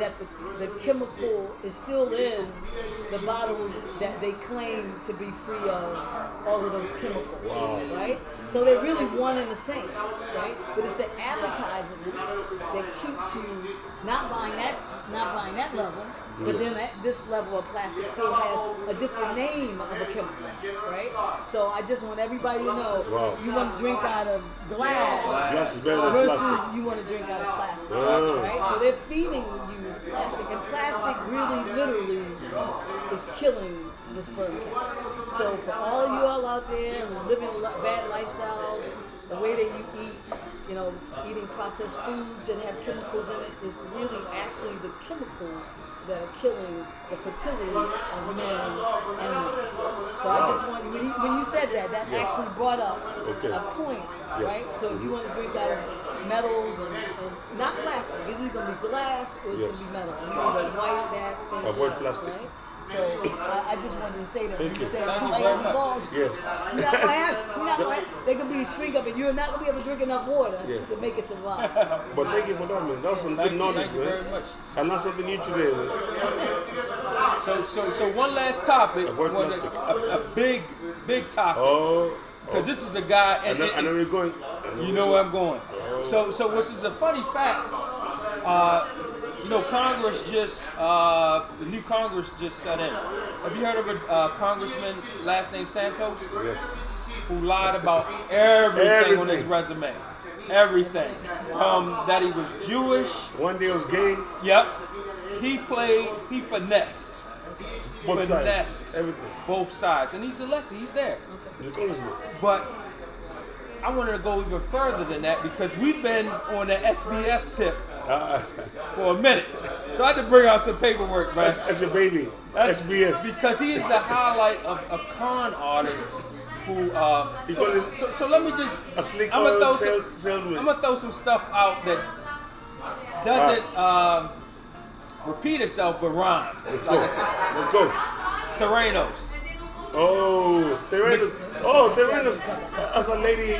C: that the chemical is still in the bottles that they claim to be free of all of those chemicals, right? So they're really one and the same, right? But it's the advertisement that keeps you not buying that level, but then this level of plastic still has a different name of a chemical, right? So I just want everybody to know,
B: Wow.
C: you want to drink out of glass
B: Glass is better than
C: versus
B: plastic.
C: you want to drink out of plastic,
B: Ah.
C: right? So they're feeding you plastic, and plastic really, literally, is killing the sperm count. So for all of you all out there who living bad lifestyles, the way that you eat, eating processed foods that have chemicals in it is really actually the chemicals that are killing the fertility of men and women. So I just want when you said that actually brought up a point,
B: Yes.
C: right? So if you want to drink out of metals and not plastic, is it going to be glass or is it going to be metal? You want to avoid that thing.
B: Avoid plastic.
C: Right? So I just wanted to say that when
B: Thank
C: you
B: you.
C: said
A: Thank
C: two
A: you very
C: layers of
A: much.
C: balls,
B: Yes.
C: you're not gonna have, they can be shrink up and you're not gonna be able to drink enough water
B: Yeah.
C: to make it survive.
B: But thank you for that, man. That was some good knowledge,
A: Thank you very
B: man.
A: much.
B: I learned something new today, man.
A: So one last topic,
B: Avoid
A: one-
B: plastic.
A: a big topic.
B: Oh.
A: Because this is a guy,
B: I
A: and
B: know where you're going.
A: you know where I'm going. So which is a funny fact. Congress the new Congress just set in. Have you heard of a congressman last name Santos?
B: Yes.
A: who lied about everything on his
B: Everything.
A: resume. Everything. That he was Jewish.
B: One day it was gay.
A: Yep. He finessed.
B: Both
A: Finessed.
B: sides. Everything.
A: Both sides. And he's elected. He's there.
B: He's a congressman.
A: But I wanted to go even further than that because we've been on the SBF tip for a minute. So I had to bring out some paperwork, man.
B: That's your baby.
A: That's
B: SBF.
A: because he is the highlight of a con artist who.
B: He's
A: So,
B: one of
A: so let me just.
B: a sleek
A: I'm gonna
B: oil
A: throw
B: salesman.
A: I'm gonna throw some stuff out that doesn't repeat itself, but rhymes.
B: Let's
A: Like
B: go.
A: I said,
B: Let's go.
A: Theranos.
B: Oh, Theranos. Oh, Theranos. That's a lady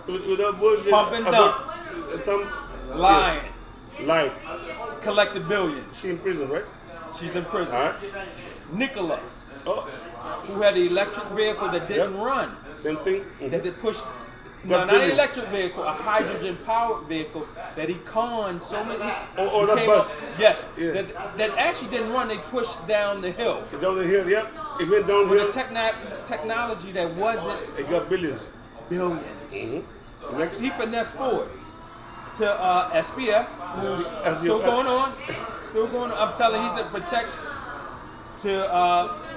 B: with that bullshit.
A: Pump and dump. Lying.
B: Yeah. Lying.
A: Collected billions.
B: She in prison, right?
A: She's in prison.
B: All right.
A: Nicola,
B: Oh,
A: who had an electric vehicle that didn't
B: Yep.
A: run.
B: same thing.
A: That they pushed.
B: Got
A: No, not an
B: billions.
A: electric vehicle, a hydrogen-powered vehicle that he conned so many.
B: Oh,
A: he
B: that
A: came
B: bus.
A: up- yes,
B: Yeah.
A: that actually didn't run. They pushed down the hill
B: Down the hill, yep. It went
A: with
B: downhill.
A: a technology that wasn't
B: It got billions.
A: billions.
B: Next.
A: He finessed forward to SBF, who's
B: As
A: still
B: you-
A: going on. Still going on. I'm telling you, he's a protection to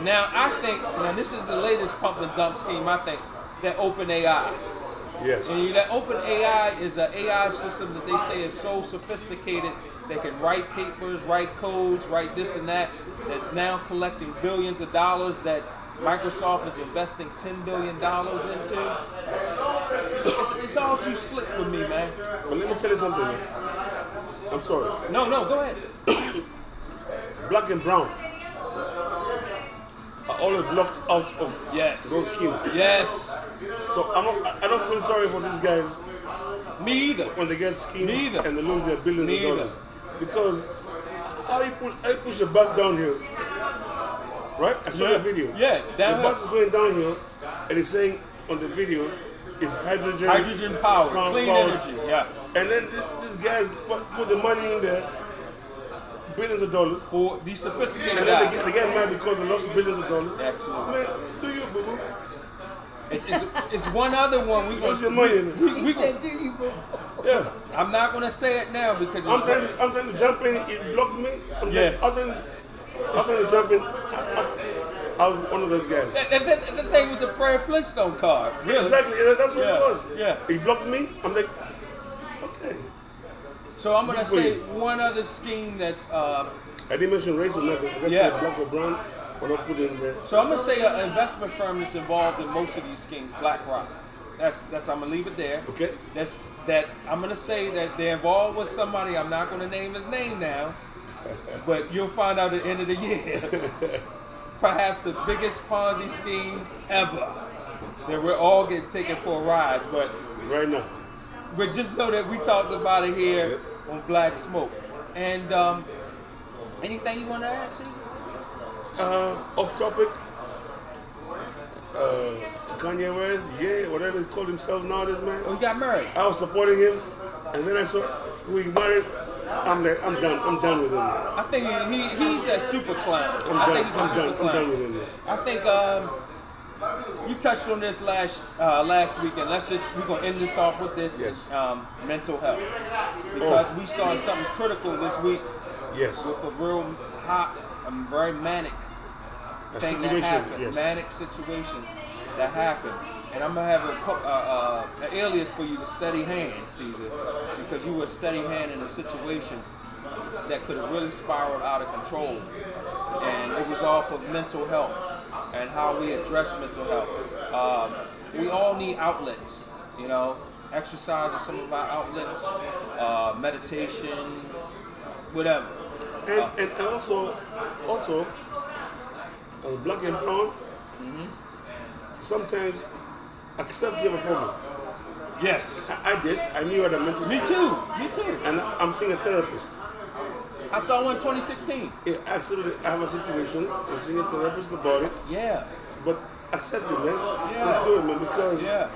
A: now. I think now this is the latest pump and dump scheme. I think that OpenAI.
B: Yes.
A: And that OpenAI is an AI system that they say is so sophisticated they can write papers, write codes, write this and that. That's now collecting billions of dollars that Microsoft is investing $10 billion into. It's all too slick for me, man.
B: But let me tell you something, man. I'm sorry.
A: No, go ahead.
B: Black and brown are always blocked out of
A: Yes.
B: those schemes.
A: Yes.
B: So I don't feel sorry for these guys
A: Me either.
B: when they get schemed
A: Me either.
B: and they lose their billions
A: Me
B: of
A: either.
B: dollars. Because how you push a bus downhill, right? I saw
A: Yeah.
B: the video.
A: Yeah,
B: The
A: downhill.
B: bus is going downhill and it's saying on the video it's hydrogen.
A: Hydrogen powered, clean
B: powered.
A: energy. Yeah.
B: And then these guys put the money in there, billions of dollars.
A: For these sophisticated
B: And then
A: guys.
B: they get mad because they lost billions of dollars.
A: Absolutely.
B: Man, do you, boo boo?
A: It's one other one we
B: What's your
A: gonna.
B: money in it?
C: He said to you, boo.
B: Yeah.
A: I'm not gonna say it now because
B: I'm trying to jump in, it blocked me. I'm trying to jump in. I was one of those guys.
A: The thing was a Fred Flintstone card. Really.
B: Exactly, yeah, that's what
A: Yeah,
B: it was.
A: yeah.
B: He blocked me. I'm like, okay.
A: So I'm gonna
B: Good for
A: say
B: you.
A: one other scheme that's.
B: I didn't mention race or nothing. I just
A: Yeah.
B: said black or brown. When I put it in there.
A: So I'm gonna say an investment firm that's involved in most of these schemes, BlackRock. That's I'm gonna leave it there.
B: Okay.
A: That's I'm gonna say that they're involved with somebody. I'm not gonna name his name now, but you'll find out at the end of the year. Perhaps the biggest Ponzi scheme ever. That we're all getting taken for a ride,
B: Right now.
A: but just know that we talked about it here on Black Smoke. And anything you want to add, Caesar?
B: Off topic. Kanye West, yeah, whatever he called himself nowadays, man.
A: Oh, he got married.
B: I was supporting him, and then I saw who he married. I'm like, I'm done with him.
A: I think he's a super clown.
B: I'm
A: I
B: done.
A: think he's a super
B: I'm
A: clown.
B: done with him.
A: I think you touched on this last weekend. We're gonna end this off with this.
B: Yes.
A: Mental health, because we saw something critical this week
B: Yes.
A: with a real hot, very manic
B: A
A: thing that
B: situation,
A: happened.
B: yes.
A: Manic situation that happened. And I'm gonna have an alias for you to steady hand, Caesar, because you were a steady hand in a situation that could have really spiraled out of control. And it was off of mental health and how we address mental health. We all need outlets, you know. Exercise is some of our outlets, meditation, whatever.
B: And also, black and brown, sometimes accept you have a problem.
A: Yes.
B: I did. I knew I had a mental
A: Me too. Me too.
B: And I'm seeing a therapist.
A: I saw one in 2016.
B: Yeah, absolutely. I have a situation. I'm seeing a therapist about it.
A: Yeah.
B: But accept it, man.
A: Yeah.
B: Let's do it, man, because
A: Yeah.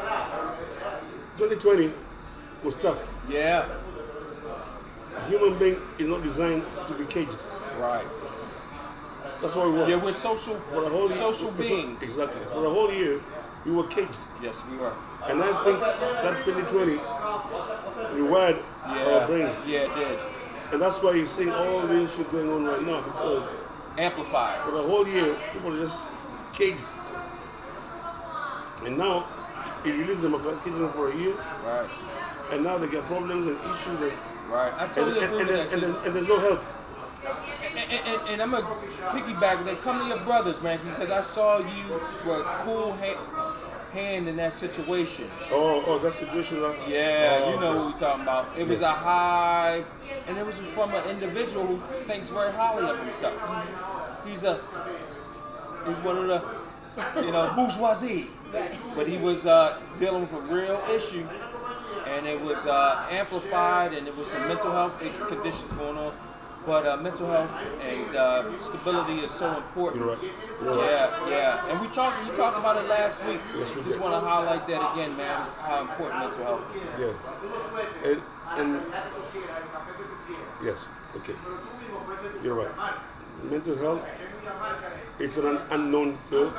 B: 2020 was tough.
A: Yeah.
B: A human being is not designed to be caged.
A: Right.
B: That's what we want.
A: Yeah, we're social
B: For the whole year,
A: beings.
B: Exactly. For the whole year, we were caged.
A: Yes, we were.
B: And I think that 2020 rewired our brains.
A: Yeah, it did.
B: And that's why you see all the issue going on right now, because
A: Amplified.
B: for the whole year, people are just caged. And now, he released them, caged them for a year,
A: Right.
B: and now they get problems and issues, and,
A: Right. I totally agree with that.
B: and there's no help.
A: And I'm gonna piggyback that. Come to your brothers, man, because I saw you were a cool hand in that situation.
B: Oh, that situation.
A: Yeah, you know what we're talking about. It was a high, and it was from an individual who thinks very highly of himself. He's one of the, bourgeoisie, but he was dealing with a real issue, and it was amplified, and there was some mental health conditions going on. But mental health and stability is so important.
B: You're right.
A: Yeah. And you talked about it last week.
B: Yes, we
A: Just
B: did.
A: want to highlight that again, man, how important mental health is.
B: Yeah. And yes, okay. You're right. Mental health, it's an unknown field.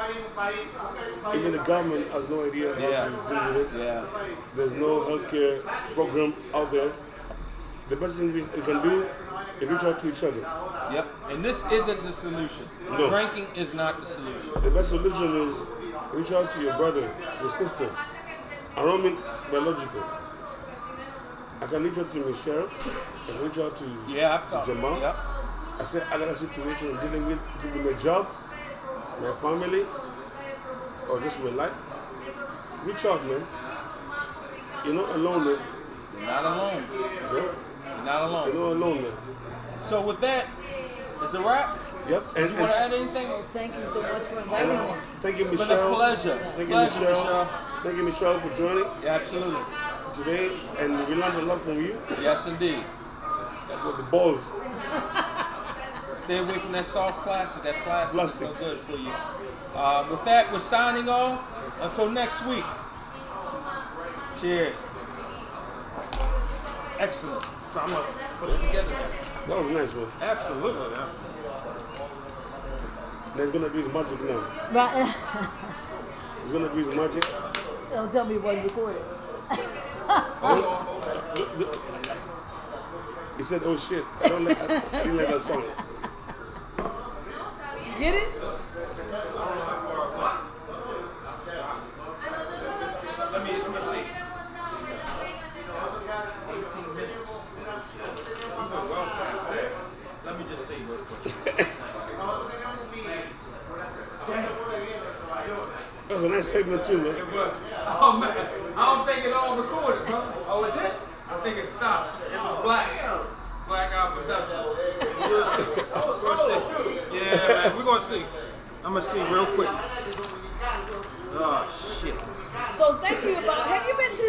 B: Even the government has no idea how to deal with it.
A: Yeah.
B: There's no healthcare program out there. The best thing we can do is reach out to each other.
A: Yep. And this isn't the solution.
B: No.
A: Drinking is not the solution.
B: The best solution is reach out to your brother, your sister. I don't mean biological. I can reach out to Michelle. I can reach out to
A: I've talked.
B: Jamal.
A: Yep.
B: I said I got a situation I'm dealing with. It could be my job, my family, or just my life. Reach out, man. You're not alone, man.
A: You're not alone.
B: No?
A: You're not alone.
B: You're not alone, man.
A: So with that, it's a wrap.
B: Yep.
A: Did you want to add anything?
C: Thank you so much for inviting me.
B: Thank you,
A: It's been
B: Michelle.
A: a pleasure.
B: Thank you,
A: Pleasure,
B: Michelle. Thank you, Michelle, for joining
A: Yeah, absolutely.
B: today. And we learned a lot from you.
A: Yes, indeed.
B: With the balls.
A: Stay away from that soft plastic. That plastic is
B: Plastic.
A: so good for you. With that, we're signing off. Until next week. Cheers. Excellent. So I'm going to put it together now.
B: That was nice, man.
A: Absolutely, man.
B: There's gonna be his magic now.
C: Right.
B: He's gonna do his magic.
C: Don't tell me what recorded.
B: He said, "Oh shit, I didn't like that song."
C: You get it?
A: Let me see. 18 minutes. We've been well past that. Let me just see real quick.
B: That was a nice segment too, man.
A: Oh man, I don't think it all recorded, bro. Oh, it did? I think it stopped. It was Black Out Productions. We'll see. We'll see. Yeah, man, we're gonna see. I'm gonna see real quick. Oh shit.
C: So thank you. Have you been to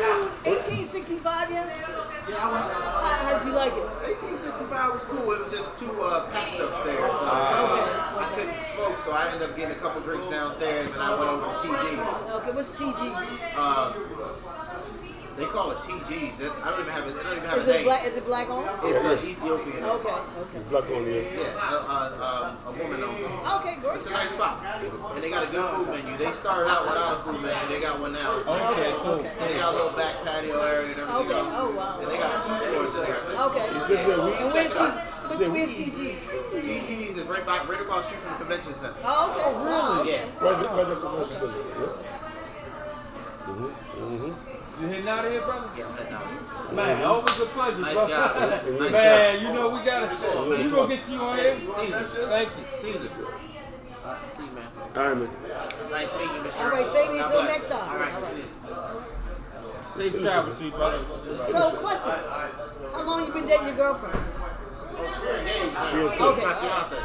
C: 1865 yet?
D: Yeah, I went.
C: How did you like it?
D: 1865 was cool. It was just too packed upstairs, so I couldn't smoke. So I ended up getting a couple drinks downstairs, and I went over to TG's.
C: Okay, what's TG's?
D: They call it TG's. I don't even have it. They don't even have
C: Is
D: a
C: it
D: name.
C: black? Is it black on?
D: It's
B: Yes.
D: Ethiopian.
C: Okay.
B: It's black on here.
D: Yeah, a woman owns it.
C: Okay, great.
D: It's a nice spot, and they got a good food menu. They started out without a food menu. They got one now.
A: Okay, cool.
D: And they got a little back patio area and everything
C: Okay.
D: else.
C: Oh, wow.
D: And they got 2 floors in there. I think.
C: Okay.
B: He said that we
C: And where's TG's?
D: TG's is right across the street from the convention center.
C: Oh, okay. Wow, okay.
D: Yeah.
B: right there, convention center. Yeah.
A: You heading out of here, brother?
D: Yeah, I'm heading out.
A: Man, always a pleasure,
D: Nice
A: bro.
D: job. Nice
A: Man, you know we gotta.
D: man.
A: We gonna get you on here.
D: Caesar.
A: Thank you.
D: Caesar. See you, man.
B: All right, man.
D: Nice meeting you, Mr.
C: All right, save me
D: God
C: until
D: bless.
C: next time.
D: All right.
A: Safe travels to you, brother.
C: So, question. How long you been dating your girlfriend?
D: Oh, swear, engaged, man.
B: Fiancé.
D: My fiance.